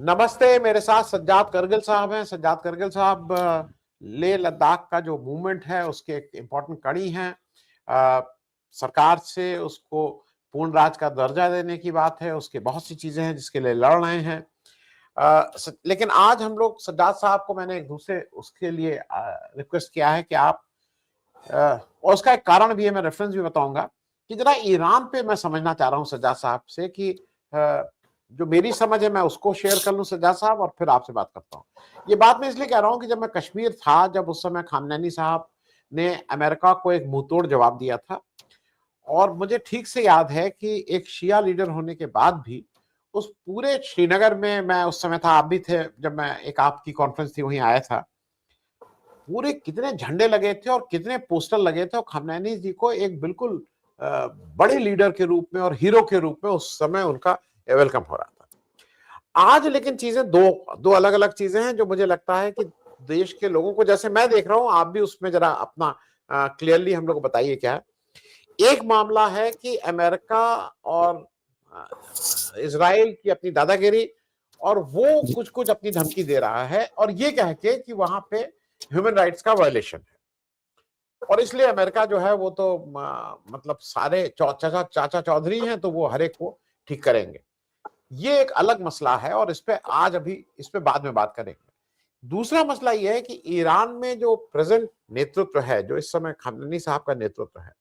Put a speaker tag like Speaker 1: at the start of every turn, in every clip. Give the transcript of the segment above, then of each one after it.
Speaker 1: नमस्ते। मेरे साथ सज्जाद करगिल साहब हैं। सज्जाद करगिल साहब लेह लद्दाख का जो मूवमेंट है उसके एक इम्पोर्टेंट कड़ी हैं। सरकार से उसको पूर्ण राज्य का दर्जा देने की बात है, उसके बहुत सी चीजें हैं जिसके लिए लड़ रहे हैं। लेकिन आज हम लोग सज्जाद साहब को मैंने एक दूसरे उसके लिए रिक्वेस्ट किया है कि आप और उसका एक कारण भी है, मैं रेफरेंस भी बताऊंगा कि जरा ईरान पे मैं समझना चाह रहा हूँ सज्जाद साहब से कि जो मेरी समझ है मैं उसको शेयर कर लूं सज्जाद साहब, और फिर आपसे बात करता हूँ। ये बात मैं इसलिए कह रहा हूँ कि जब मैं कश्मीर था, जब उस समय खामनैनी साहब ने अमेरिका को एक मुंहतोड़ जवाब दिया था, और मुझे ठीक से याद है कि एक शिया लीडर होने के बाद भी उस पूरे श्रीनगर में, मैं उस समय था, आप भी थे जब मैं एक आपकी कॉन्फ्रेंस थी वहीं आया था, पूरे कितने झंडे लगे थे और कितने पोस्टर लगे थे, और खमनैनी जी को एक बिल्कुल बड़े लीडर के रूप में और हीरो के रूप में उस समय उनका वेलकम हो रहा था। आज लेकिन चीजें दो दो अलग अलग चीजें हैं जो मुझे लगता है कि देश के लोगों को, जैसे मैं देख रहा हूं, आप भी उसमें जरा अपना क्लियरली हम लोग को बताइए क्या है। एक मामला है कि अमेरिका और इजराइल की अपनी दादागिरी, और वो कुछ कुछ अपनी धमकी दे रहा है, और ये कह के कि वहां पे ह्यूमन राइट्स का वायलेशन है, और इसलिए अमेरिका जो है वो तो मतलब सारे चाचा चाचा चौधरी हैं तो वो हर एक को ठीक करेंगे। ये एक अलग मसला है और इस पे आज अभी इस पे बाद में बात करेंगे। दूसरा मसला ये है कि ईरान में जो प्रेजेंट नेतृत्व है, जो इस समय खामनेनी साहब का नेतृत्व है,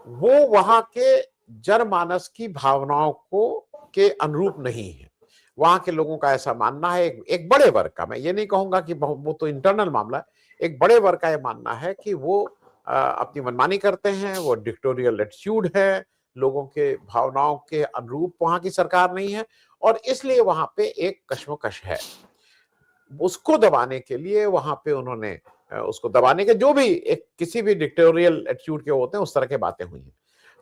Speaker 1: वो वहां के जनमानस की भावनाओं को के अनुरूप नहीं है। वहां के लोगों का ऐसा मानना है, एक बड़े वर्ग का, मैं ये नहीं कहूंगा कि वो तो इंटरनल मामला है, एक बड़े वर्ग का ये मानना है कि वो अपनी मनमानी करते हैं, वो डिक्टेटोरियल एटीट्यूड है, लोगों के भावनाओं के अनुरूप वहां की सरकार नहीं है, और इसलिए वहां पे एक कश्मकश है। उसको दबाने के लिए वहां पे उन्होंने उसको दबाने के, जो भी एक किसी भी डिक्टेटोरियल एटीट्यूड के होते हैं, उस तरह की बातें हुई हैं।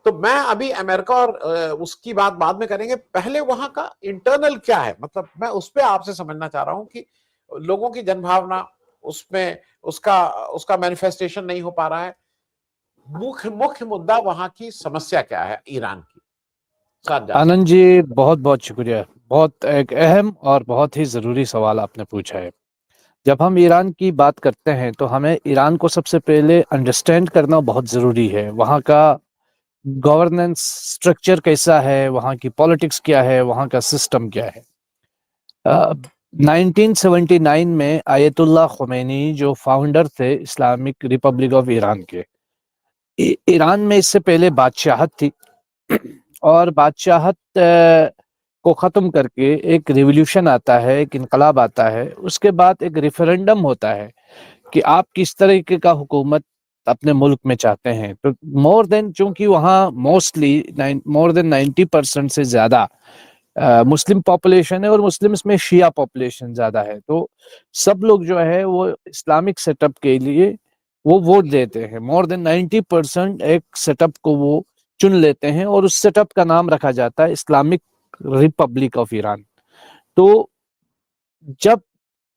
Speaker 1: तो मैं अभी अमेरिका और उसकी बात बाद में करेंगे, पहले वहां का इंटरनल क्या है, मतलब मैं उस पर आपसे समझना चाह रहा हूं कि लोगों की जनभावना उसमें उसका उसका मैनिफेस्टेशन नहीं हो पा रहा है। मुख्य मुख्य मुद्दा वहां की समस्या क्या है ईरान की? साज्जाद साहब।
Speaker 2: आनंद जी, बहुत बहुत शुक्रिया। बहुत एक अहम और बहुत ही ज़रूरी सवाल आपने पूछा है। जब हम ईरान की बात करते हैं तो हमें ईरान को सबसे पहले अंडरस्टैंड करना बहुत ज़रूरी है। वहाँ का गवर्नेंस स्ट्रक्चर कैसा है, वहाँ की पॉलिटिक्स क्या है, वहाँ का सिस्टम क्या है। 1979 में आयतुल्लाह खुमैनी जो फाउंडर थे इस्लामिक रिपब्लिक ऑफ ईरान के, ईरान में इससे पहले बादशाहत थी और बादशाहत को ख़त्म करके एक रिवॉल्यूशन आता है, एक इनकलाब आता है। उसके बाद एक रेफरेंडम होता है कि आप किस तरीके का हुकूमत अपने मुल्क में चाहते हैं। तो मोर देन, चूंकि वहाँ मोस्टली मोर देन 90% से ज़्यादा मुस्लिम पॉपुलेशन है और मुस्लिम्स में शिया पॉपुलेशन ज़्यादा है, तो सब लोग जो है वो इस्लामिक सेटअप के लिए वो वोट देते हैं। मोर देन 90% एक सेटअप को वो चुन लेते हैं और उस सेटअप का नाम रखा जाता है इस्लामिक रिपब्लिक ऑफ ईरान। तो जब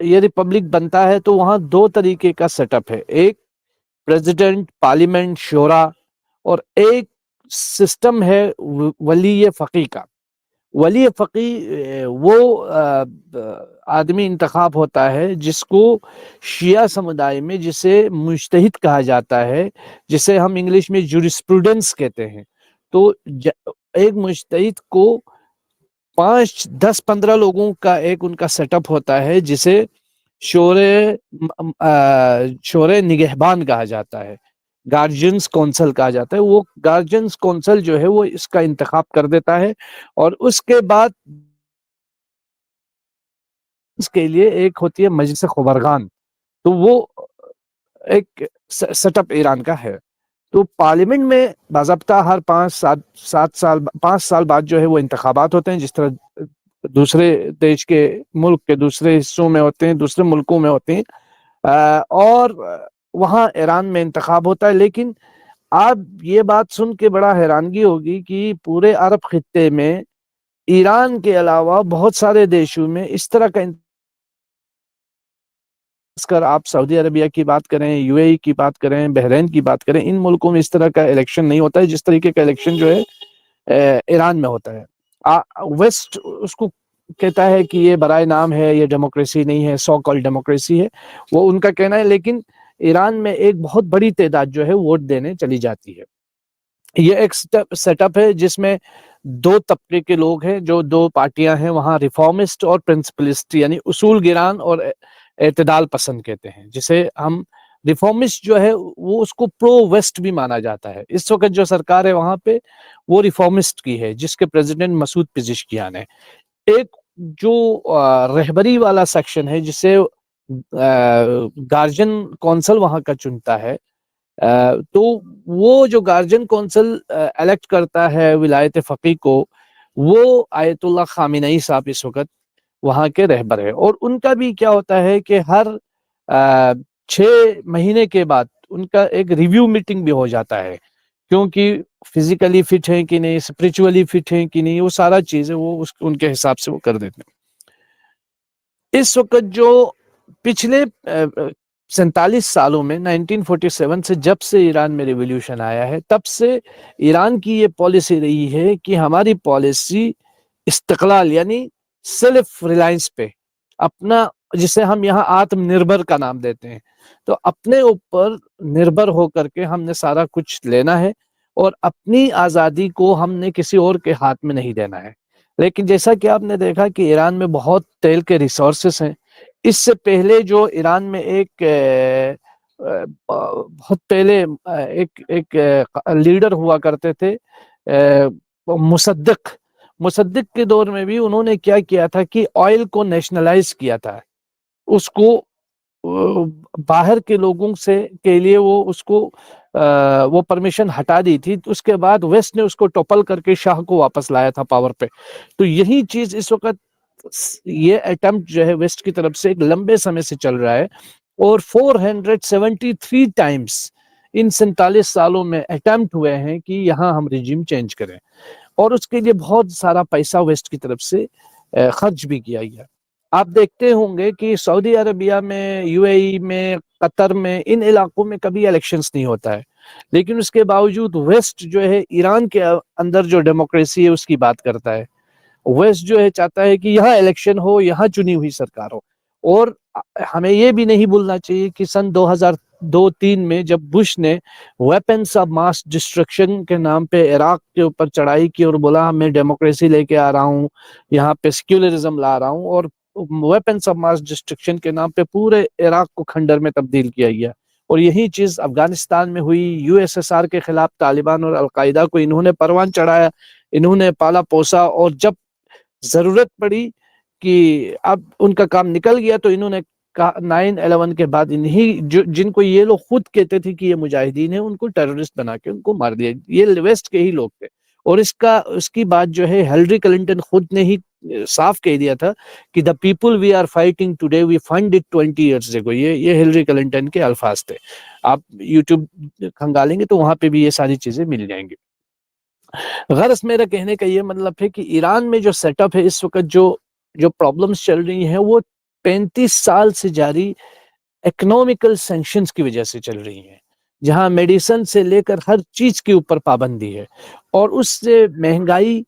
Speaker 2: ये रिपब्लिक बनता है तो वहाँ दो तरीके का सेटअप है, एक प्रेसिडेंट, पार्लियामेंट, शोरा, और एक सिस्टम है वली फकी का। वली फकी वो आदमी इंतखाब होता है जिसको शिया समुदाय में जिसे मुज्तहिद कहा जाता है, जिसे हम इंग्लिश में जूरिस्प्रूडेंस कहते हैं। तो एक मुज्तहिद को 5, 10, 15 लोगों का एक उनका सेटअप होता है जिसे शोरे शोरे निगहबान कहा जाता है, गार्जियंस कौंसल कहा जाता है। वो गार्जियंस कौंसल जो है वो इसका इंतखाब कर देता है, और उसके बाद इसके लिए एक होती है मजलिस खुबरगान। तो वो एक सेटअप ईरान का है। तो पार्लियामेंट में बाज़ाब्ता हर 5, 7, 7 साल 5 साल बाद जो है वो इंतखाबात होते हैं, जिस तरह दूसरे देश के मुल्क के दूसरे हिस्सों में होते हैं, दूसरे मुल्कों में होते हैं। और वहाँ ईरान में इंतखाब होता है। लेकिन आप ये बात सुन के बड़ा हैरानगी होगी कि पूरे अरब खित्ते में ईरान के अलावा बहुत सारे देशों में इस तरह का, खासकर आप सऊदी अरबिया की बात करें, यूएई की बात करें, बहरीन की बात करें, इन मुल्कों में इस तरह का इलेक्शन नहीं होता है जिस तरीके का इलेक्शन जो है ईरान में होता है। वेस्ट उसको कहता है कि ये बराए नाम है, ये डेमोक्रेसी नहीं है, सो कॉल्ड डेमोक्रेसी है, वो उनका कहना है। लेकिन ईरान में एक बहुत बड़ी तादाद जो है वोट देने चली जाती है। ये एक सेटअप है जिसमें दो तबके के लोग हैं, जो दो पार्टियां हैं वहां, रिफॉर्मिस्ट और प्रिंसिपलिस्ट, यानी उसूल गिरान और एतदाल पसंद कहते हैं, जिसे हम रिफॉर्मिस्ट जो है वो उसको प्रो वेस्ट भी माना जाता है। इस वक्त जो सरकार है वहां पे वो रिफॉर्मिस्ट की है, जिसके प्रेसिडेंट मसूद पिज़ेश्कियान है। एक जो रहबरी वाला सेक्शन है, जिसे गार्जियन कौंसिल वहां का चुनता है, तो वो जो गार्जियन कौंसिल इलेक्ट करता है विलायत फकीह को, वो आयतुल्लाह खामिनेई साहब इस वक्त वहां के रहबर है। और उनका भी क्या होता है कि हर 6 महीने के बाद उनका एक रिव्यू मीटिंग भी हो जाता है, क्योंकि फिजिकली फिट है कि नहीं, स्पिरिचुअली फिट है कि नहीं, वो सारा चीजें वो उनके हिसाब से वो कर देते हैं। इस वक्त जो पिछले 47 सालों में 1947 से जब से ईरान में रिवॉल्यूशन आया है, तब से ईरान की ये पॉलिसी रही है कि हमारी पॉलिसी इस्तिकलाल यानी सेल्फ रिलायंस पे, अपना, जिसे हम यहाँ आत्मनिर्भर का नाम देते हैं, तो अपने ऊपर निर्भर होकर के हमने सारा कुछ लेना है और अपनी आज़ादी को हमने किसी और के हाथ में नहीं देना है। लेकिन जैसा कि आपने देखा कि ईरान में बहुत तेल के रिसोर्सेस हैं। इससे पहले जो ईरान में एक बहुत पहले एक एक लीडर हुआ करते थे, मुसद्दिक, मुसद्दिक के दौर में भी उन्होंने क्या किया था कि ऑयल को नेशनलाइज किया था, उसको बाहर के लोगों से के लिए वो उसको वो परमिशन हटा दी थी। तो उसके बाद वेस्ट ने उसको टॉपल करके शाह को वापस लाया था पावर पे। तो यही चीज इस वक्त, ये अटेम्प्ट जो है वेस्ट की तरफ से एक लंबे समय से चल रहा है, और 473 टाइम्स इन 47 सालों में अटेम्प्ट हुए हैं कि यहाँ हम रिजीम चेंज करें, और उसके लिए बहुत सारा पैसा वेस्ट की तरफ से खर्च भी किया गया। आप देखते होंगे कि सऊदी अरबिया में, यूएई में, कतर में, इन इलाकों में कभी इलेक्शंस नहीं होता है, लेकिन उसके बावजूद वेस्ट जो है ईरान के अंदर जो डेमोक्रेसी है उसकी बात करता है। वेस्ट जो है चाहता है कि यहाँ इलेक्शन हो, यहाँ चुनी हुई सरकार हो। और हमें ये भी नहीं भूलना चाहिए कि सन 2002-3 में जब बुश ने वेपन्स ऑफ मास डिस्ट्रक्शन के नाम पे इराक के ऊपर चढ़ाई की और बोला मैं डेमोक्रेसी लेके आ रहा हूँ, यहाँ पे सेक्युलरिज्म ला रहा हूँ, और वेपन्स ऑफ मास डिस्ट्रक्शन के नाम पे पूरे इराक को खंडर में तब्दील किया गया। और यही चीज अफगानिस्तान में हुई, यूएसएसआर के खिलाफ तालिबान और अलकायदा को इन्होंने परवान चढ़ाया, इन्होंने पाला पोसा, और जब जरूरत पड़ी कि अब उनका काम निकल गया तो इन्होंने 9/11 के बाद इन्हीं जिनको ये लोग खुद कहते थे कि ये मुजाहिदीन है, उनको टेररिस्ट बना के उनको मार दिया। ये वेस्ट के ही लोग थे। और उसकी बात जो है हिलरी क्लिंटन खुद ने ही साफ कह दिया था कि the people we are fighting today we find it 20 years ago। ये हिलरी क्लिंटन के अल्फाज थे। आप यूट्यूब खंगालेंगे तो वहां पे भी ये सारी चीजें मिल जाएंगी। गर्ज मेरा कहने का ये मतलब है कि ईरान में जो सेटअप है इस वक्त, जो जो प्रॉब्लम्स चल रही हैं, वो 35 साल से जारी इकोनॉमिकल सैंक्शंस की वजह से चल रही हैं, जहां मेडिसिन से लेकर हर चीज के ऊपर पाबंदी है, और उससे महंगाई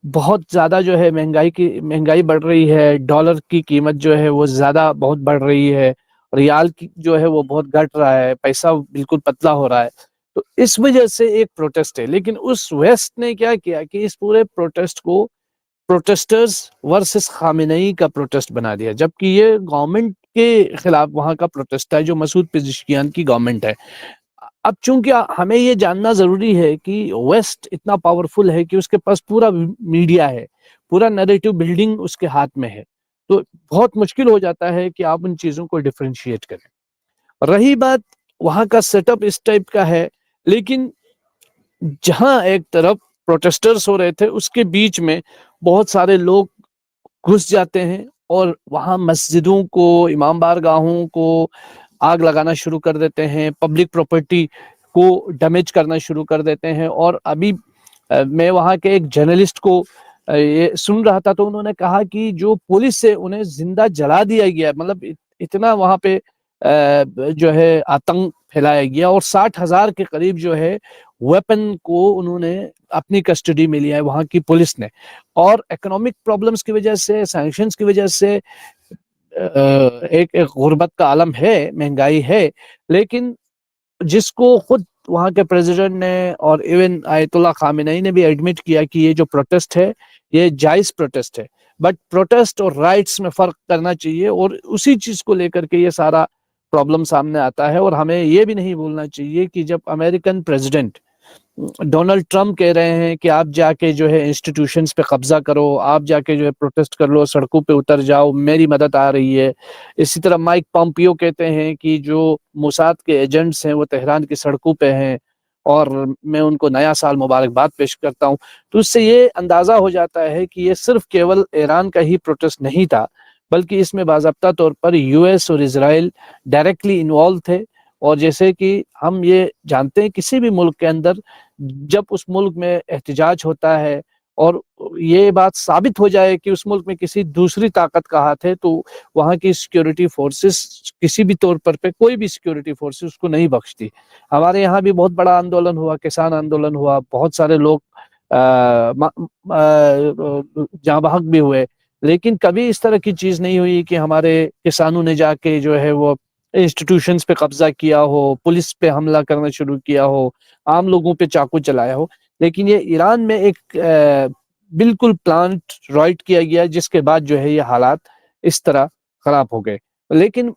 Speaker 2: बहुत ज्यादा जो है, महंगाई बढ़ रही है, डॉलर की कीमत जो है वो ज्यादा बहुत बढ़ रही है, रियाल की जो है वो बहुत घट रहा है, पैसा बिल्कुल पतला हो रहा है। तो इस वजह से एक प्रोटेस्ट है। लेकिन उस वेस्ट ने क्या किया कि इस पूरे प्रोटेस्ट को प्रोटेस्टर्स वर्सेस खामेनेई का प्रोटेस्ट बना दिया, जबकि ये गवर्नमेंट के खिलाफ वहां का प्रोटेस्ट है, जो मसूद पिज़ेश्कियान की गवर्नमेंट है। अब चूंकि हमें ये जानना जरूरी है कि वेस्ट इतना पावरफुल है कि उसके पास पूरा मीडिया है, पूरा नैरेटिव बिल्डिंग उसके हाथ में है, तो बहुत मुश्किल हो जाता है कि आप उन चीजों को डिफरेंशिएट करें। रही बात वहां का सेटअप इस टाइप का है, लेकिन जहां एक तरफ प्रोटेस्टर्स हो रहे थे, उसके बीच में बहुत सारे लोग घुस जाते हैं और वहां मस्जिदों को, इमाम बारगाहों को आग लगाना शुरू कर देते हैं, पब्लिक प्रॉपर्टी को डैमेज करना शुरू कर देते हैं। और अभी मैं वहां के एक जर्नलिस्ट को ये सुन रहा था, तो उन्होंने कहा कि जो पुलिस से उन्हें जिंदा जला दिया गया, मतलब इतना वहां पे जो है आतंक फैलाया गया, और 60,000 के करीब जो है वेपन को उन्होंने अपनी कस्टडी में लिया है वहाँ की पुलिस ने। और इकोनॉमिक प्रॉब्लम्स की वजह से, सैंक्शंस की वजह से एक गुर्बत का आलम है, महंगाई है, लेकिन जिसको खुद वहाँ के प्रेसिडेंट ने और इवन आयतुल्ला खामेनेई ने भी एडमिट किया कि ये जो प्रोटेस्ट है ये जायज प्रोटेस्ट है, बट प्रोटेस्ट और राइट्स में फर्क करना चाहिए, और उसी चीज को लेकर के ये सारा प्रॉब्लम सामने आता है। और हमें ये भी नहीं भूलना चाहिए कि जब अमेरिकन प्रेसिडेंट डोनाल्ड ट्रम्प कह रहे हैं कि आप जाके जो है इंस्टीट्यूशंस पे कब्जा करो, आप जाके जो है प्रोटेस्ट कर लो, सड़कों पे उतर जाओ, मेरी मदद आ रही है। इसी तरह माइक पॉम्पियो कहते हैं कि जो मोसाद के एजेंट्स हैं वो तेहरान की सड़कों पे हैं और मैं उनको नया साल मुबारकबाद पेश करता हूं। तो उससे ये अंदाजा हो जाता है कि ये सिर्फ केवल ईरान का ही प्रोटेस्ट नहीं था, बल्कि इसमें बाज़ाब्ता तौर पर यूएस और इजराइल डायरेक्टली इन्वॉल्व थे। और जैसे कि हम ये जानते हैं किसी भी मुल्क के अंदर जब उस मुल्क में एहतजाज होता है और ये बात साबित हो जाए कि उस मुल्क में किसी दूसरी ताकत का हाथ है, तो वहाँ की सिक्योरिटी फोर्सेस किसी भी तौर पर पे कोई भी सिक्योरिटी फोर्सेस उसको नहीं बख्शती। हमारे यहाँ भी बहुत बड़ा आंदोलन हुआ, किसान आंदोलन हुआ, बहुत सारे लोग जाँ बहक भी हुए, लेकिन कभी इस तरह की चीज नहीं हुई कि हमारे किसानों ने जाके जो है वो इंस्टीट्यूशंस पे कब्जा किया हो, पुलिस पे हमला करना शुरू किया हो, आम लोगों पे चाकू चलाया हो। लेकिन ये ईरान में एक बिल्कुल प्लान्ड राइट किया गया, जिसके बाद जो है ये हालात इस तरह खराब हो गए। लेकिन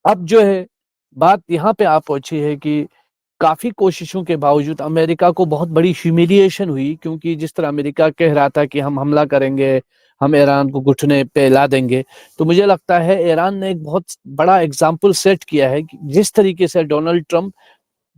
Speaker 2: अब जो है बात यहाँ पे आ पहुंची है कि काफी कोशिशों के बावजूद अमेरिका को बहुत बड़ी ह्यूमिलिएशन हुई, क्योंकि जिस तरह अमेरिका कह रहा था कि हम हमला करेंगे, हम ईरान को घुटने पे ला देंगे, तो मुझे लगता है ईरान ने एक बहुत बड़ा एग्जाम्पल सेट किया है कि जिस तरीके से डोनाल्ड ट्रंप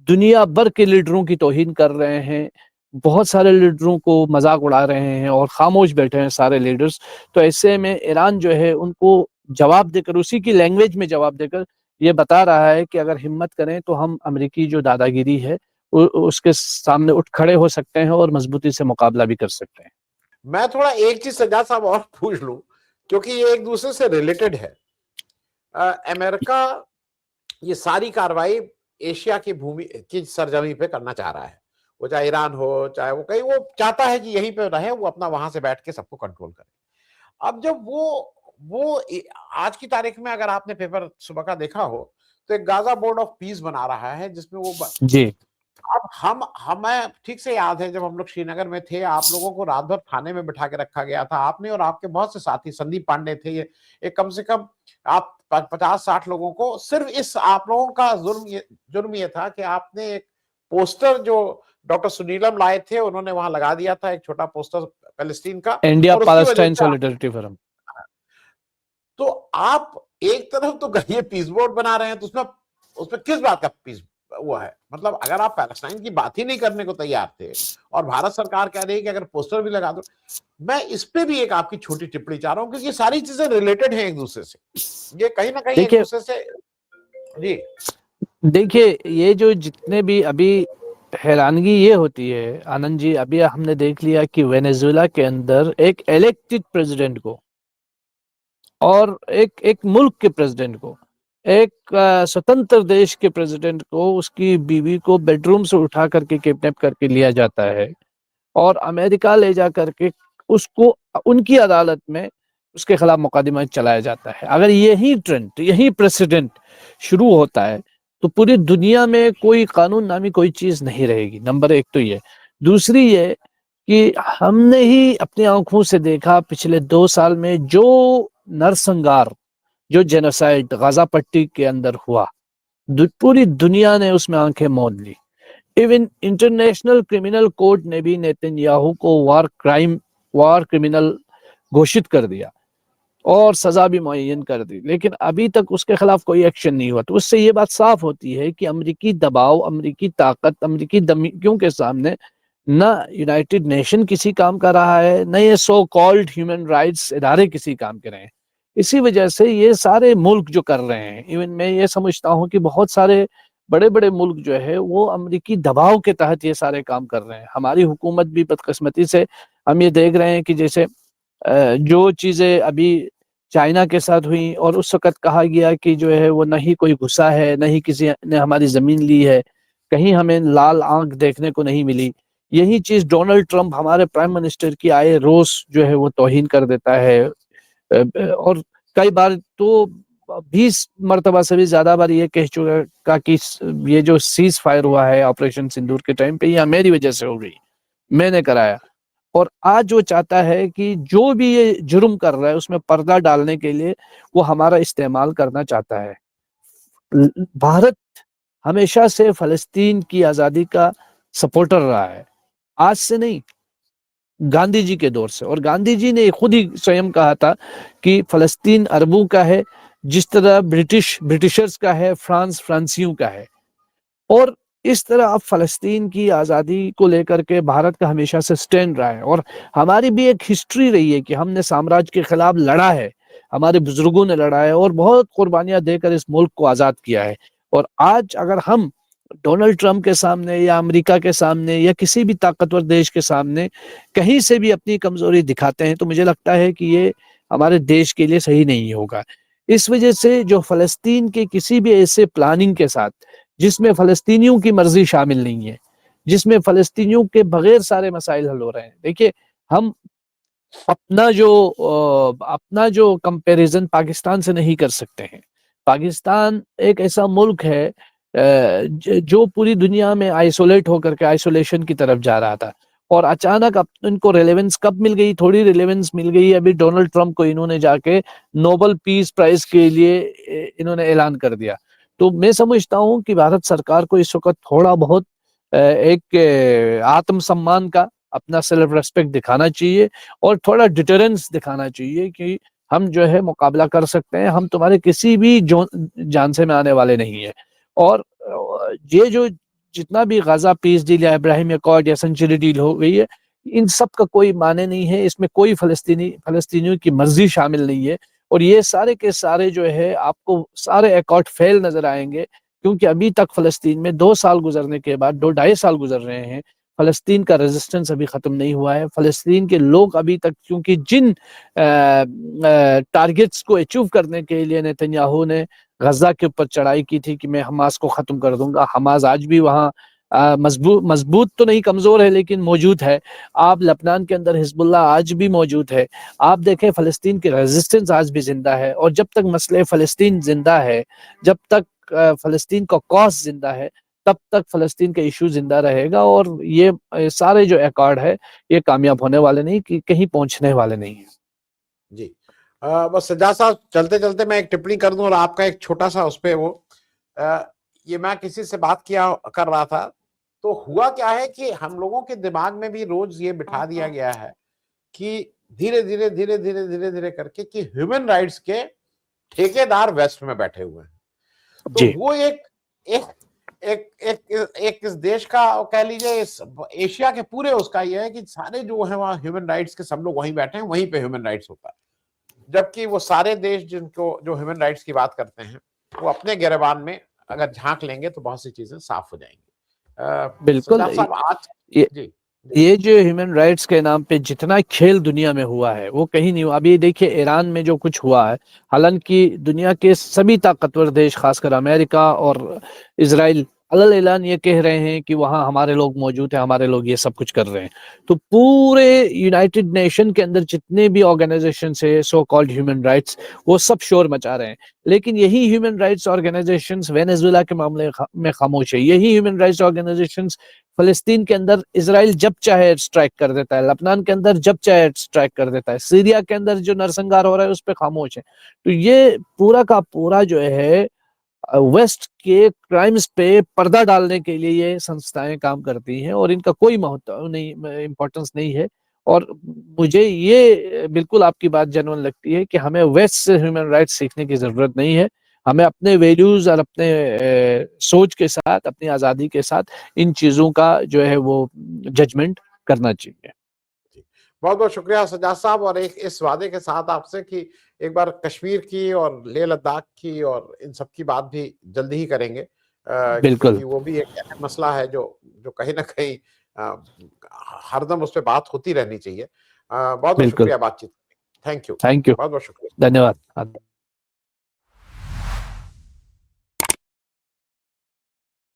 Speaker 2: दुनिया भर के लीडरों की तौहीन कर रहे हैं, बहुत सारे लीडरों को मजाक उड़ा रहे हैं और खामोश बैठे हैं सारे लीडर्स। तो ऐसे में ईरान जो है उनको जवाब देकर, उसी की लैंग्वेज में जवाब देकर ये बता रहा है कि अगर हिम्मत करें तो हम अमेरिकी जो दादागिरी है उसके सामने उठ खड़े हो सकते हैं और मजबूती से मुकाबला भी कर सकते हैं।
Speaker 1: मैं थोड़ा एक चीज सज्जाद साहब और पूछ लूं, क्योंकि ये एक दूसरे से रिलेटेड है। अमेरिका ये सारी कार्रवाई एशिया की भूमि की सरजमी पे करना चाह रहा है, वो चाहे ईरान हो चाहे वो कहीं, वो चाहता है कि यहीं पे रहे, वो अपना वहां से बैठ के सबको कंट्रोल करे। अब जब वो आज की तारीख में अगर आपने पेपर सुबह का देखा हो तो एक गाजा बोर्ड ऑफ पीस बना रहा है जिसमें वो
Speaker 2: जी।
Speaker 1: अब हमें ठीक से याद है जब हम लोग श्रीनगर में थे, आप लोगों को रात भर थाने में बिठा के रखा गया था, आपने और आपके बहुत से साथी, संदीप पांडे थे, ये एक कम से कम आप 50-60 लोगों को, सिर्फ इस आप लोगों का जुर्म ये था कि आपने एक पोस्टर जो डॉक्टर सुनीलम लाए थे उन्होंने वहां लगा दिया था, एक छोटा पोस्टर पैलेस्टीन का,
Speaker 2: इंडिया
Speaker 1: और उसकी वजह
Speaker 2: पैलेस्टाइन
Speaker 1: से
Speaker 2: सॉलिडारिटी फोरम।
Speaker 1: तो आप एक तरफ तो ये पीस बोर्ड बना रहे हैं, तो उसमें किस बात का पीस हुआ है? मतलब अगर आप पैलेस्टाइन की बात ही नहीं करने को तैयार थे और भारत सरकार कह रही है कि अगर पोस्टर भी लगा दो, मैं इस पे भी एक आपकी छोटी टिप्पणी चाह रहा हूं, क्योंकि सारी चीजें रिलेटेड हैं एक दूसरे से, ये कहीं ना कहीं एक दूसरे से। जी
Speaker 2: देखिए ये जो जितने भी अभी हैरानगी ये होती है आनंद जी, अभी हमने देख लिया कि वेनेजुएला के अंदर एक इलेक्टेड प्रेसिडेंट को और एक मुल्क के प्रेसिडेंट को, एक स्वतंत्र देश के प्रेसिडेंट को, उसकी बीवी को बेडरूम से उठा करके किडनैप करके लिया जाता है और अमेरिका ले जा करके उसको उनकी अदालत में उसके खिलाफ मुकदमा चलाया जाता है। अगर यही ट्रेंड, यही प्रेसिडेंट शुरू होता है तो पूरी दुनिया में कोई कानून नामी कोई चीज नहीं रहेगी। नंबर एक तो ये। दूसरी ये कि हमने ही अपनी आंखों से देखा पिछले 2 साल में जो नरसंहार, जो जेनोसाइड गाजा पट्टी के अंदर हुआ, पूरी दुनिया ने उसमें आंखें मौंद ली। इवन इंटरनेशनल क्रिमिनल कोर्ट ने भी नेतन्याहू को वार क्रिमिनल घोषित कर दिया और सजा भी मुअय्यन कर दी, लेकिन अभी तक उसके खिलाफ कोई एक्शन नहीं हुआ। तो उससे ये बात साफ होती है कि अमेरिकी दबाव, अमेरिकी ताकत, अमेरिकी धमकियों के सामने न यूनाइटेड नेशन किसी काम कर रहा है, न ये सो कॉल्ड ह्यूमन राइट्स इदारे किसी काम के रहे हैं। इसी वजह से ये सारे मुल्क जो कर रहे हैं, इवन मैं ये समझता हूँ कि बहुत सारे बड़े बड़े मुल्क जो है वो अमेरिकी दबाव के तहत ये सारे काम कर रहे हैं। हमारी हुकूमत भी बदकिस्मती से हम ये देख रहे हैं कि जैसे जो चीजें अभी चाइना के साथ हुई और उस वक्त कहा गया कि जो है वो न ही कोई घुसा है, न ही किसी ने हमारी जमीन ली है, कहीं हमें लाल आंख देखने को नहीं मिली। यही चीज डोनाल्ड ट्रंप हमारे प्राइम मिनिस्टर की आए रोज जो है वो तौहीन कर देता है। और कई बार तो 20 मरतबा से भी ज्यादा बार ये कह चुका कि ये जो सीज फायर हुआ है ऑपरेशन सिंदूर के टाइम पे, ये मेरी वजह से हो गई, मैंने कराया। और आज वो चाहता है कि जो भी ये जुर्म कर रहा है उसमें पर्दा डालने के लिए वो हमारा इस्तेमाल करना चाहता है। भारत हमेशा से फलस्तीन की आजादी का सपोर्टर रहा है, आज से नहीं, गांधी जी के दौर से। और गांधी जी ने खुद ही स्वयं कहा था कि फलस्तीन अरबों का है, जिस तरह ब्रिटिशर्स का है, फ्रांस फ्रांसियों का है। और इस तरह अब फलस्तीन की आज़ादी को लेकर के भारत का हमेशा से स्टैंड रहा है। और हमारी भी एक हिस्ट्री रही है कि हमने साम्राज्य के खिलाफ लड़ा है, हमारे बुजुर्गों ने लड़ा है और बहुत कुर्बानियां देकर इस मुल्क को आज़ाद किया है। और आज अगर हम डोनाल्ड ट्रंप के सामने या अमेरिका के सामने या किसी भी ताकतवर देश के सामने कहीं से भी अपनी कमजोरी दिखाते हैं तो मुझे लगता है कि ये हमारे देश के लिए सही नहीं होगा। इस वजह से जो फलस्तीन के किसी भी ऐसे प्लानिंग के साथ जिसमें फलस्तीनियों की मर्जी शामिल नहीं है, जिसमें फलस्तीनियों के बगैर सारे मसाइल हल हो रहे हैं। देखिए, हम अपना जो कंपैरिजन पाकिस्तान से नहीं कर सकते हैं। पाकिस्तान एक ऐसा मुल्क है जो पूरी दुनिया में आइसोलेट होकर के आइसोलेशन की तरफ जा रहा था। और अचानक अब इनको रेलेवेंस कब मिल गई? थोड़ी रेलेवेंस मिल गई अभी डोनाल्ड ट्रंप को, इन्होंने जाके नोबेल पीस प्राइज के लिए इन्होंने ऐलान कर दिया। तो मैं समझता हूँ कि भारत सरकार को इस वक्त थोड़ा बहुत एक आत्मसम्मान का, अपना सेल्फ रेस्पेक्ट दिखाना चाहिए और थोड़ा डिटरेंस दिखाना चाहिए कि हम जो है मुकाबला कर सकते हैं, हम तुम्हारे किसी भी जान से में आने वाले नहीं है। और ये जो जितना भी गाजा पीस डील या इब्राहिम अकॉर्ड या सेंचुरी डील हो गई है, इन सब का कोई माने नहीं है, इसमें कोई फलस्तीनियों की मर्जी शामिल नहीं है। और ये सारे के सारे जो है आपको सारे अकॉर्ड फेल नजर आएंगे, क्योंकि अभी तक फलस्तीन में 2 साल गुजरने के बाद, 2 ढाई साल गुजर रहे हैं, फलस्तीन का रेजिस्टेंस अभी खत्म नहीं हुआ है। फलस्तीन के लोग अभी तक, क्योंकि जिन टारगेट्स को अचीव करने के लिए नेतन्याहू ने गजा के ऊपर चढ़ाई की थी कि मैं हमास को खत्म कर दूंगा, हमास आज भी वहां मजबूत तो नहीं, कमजोर है लेकिन मौजूद है। आप लबनान के अंदर हिजबुल्लाह आज भी मौजूद है। आप देखें फलस्तीन की रेजिस्टेंस आज भी जिंदा है। और जब तक मसले फलस्तीन जिंदा है, जब तक फलस्तीन का कॉज जिंदा है, तब तक फलस्तीन का इशू जिंदा रहेगा। और ये सारे जो अकॉर्ड है ये कामयाब होने वाले नहीं, कि कहीं पहुंचने वाले नहीं है।
Speaker 1: जी, बस सज्जाद साहब, चलते चलते मैं एक टिप्पणी कर दूं और आपका एक छोटा सा उस पे वो ये मैं किसी से बात किया कर रहा था, तो हुआ क्या है कि हम लोगों के दिमाग में भी रोज ये बिठा दिया गया है कि धीरे धीरे धीरे धीरे धीरे धीरे करके कि ह्यूमन राइट्स के ठेकेदार वेस्ट में बैठे हुए हैं। तो
Speaker 2: जी
Speaker 1: वो एक एक एक एक इस देश का, कह लीजिए इस एशिया के पूरे उसका ये है कि सारे जो है वहाँ ह्यूमन राइट्स के सब लोग वहीं बैठे हैं, वहीं पे ह्यूमन राइट्स होता है। जबकि वो सारे देश जिनको जो ह्यूमन राइट्स की बात करते हैं, वो अपने गिरबान में अगर झांक लेंगे तो बहुत सी चीजें साफ हो जाएंगी।
Speaker 2: बिल्कुल।
Speaker 1: सज्जाद साहब आज
Speaker 2: ये
Speaker 1: जी
Speaker 2: ये जो ह्यूमन राइट्स के नाम पे जितना खेल दुनिया में हुआ है वो कहीं नहीं हुआ। अभी देखिए ईरान में जो कुछ हुआ है, हालांकि दुनिया के सभी ताकतवर देश, खासकर अमेरिका और इजराइल, अलल ऐलान ये कह रहे हैं कि वहां हमारे लोग मौजूद हैं, हमारे लोग ये सब कुछ कर रहे हैं। तो पूरे यूनाइटेड नेशन के अंदर जितने भी ऑर्गेनाइजेशन है सो कॉल्ड ह्यूमन राइट्स, वो सब शोर मचा रहे हैं। लेकिन यही ह्यूमन राइट्स ऑर्गेनाइजेशन वेनेजुएला के मामले में खामोश है। यही ह्यूमन राइट्स ऑर्गेनाइजेशन फलस्तीन के अंदर इजराइल जब चाहे स्ट्राइक कर देता है, लबनान के अंदर जब चाहे स्ट्राइक कर देता है, सीरिया के अंदर जो नरसंहार हो रहा है उस पर खामोश है। तो ये पूरा का पूरा जो है वेस्ट के क्राइम्स पे पर्दा डालने के लिए ये संस्थाएं काम करती हैं और इनका कोई महत्व नहीं, इम्पोर्टेंस नहीं है। और मुझे ये बिल्कुल आपकी बात जेन्युइन लगती है कि हमें वेस्ट से ह्यूमन राइट्स सीखने की जरूरत नहीं है। हमें अपने वैल्यूज और अपने सोच के साथ, अपनी आज़ादी के साथ इन चीज़ों का जो है वो जजमेंट करना चाहिए।
Speaker 1: बहुत बहुत शुक्रिया सज्जाद साहब, और एक इस वादे के साथ आपसे कि एक बार कश्मीर की और लेह लद्दाख की और इन सब की बात भी जल्दी ही करेंगे,
Speaker 2: बिल्कुल
Speaker 1: क्योंकि वो भी एक अहम मसला है जो जो कहीं ना कहीं हरदम उस पर बात होती रहनी चाहिए। बहुत बहुत
Speaker 2: बिल्कुल।
Speaker 1: शुक्रिया बातचीत। Thank you.
Speaker 2: Thank you.
Speaker 1: बहुत बहुत शुक्रिया।
Speaker 2: धन्यवाद।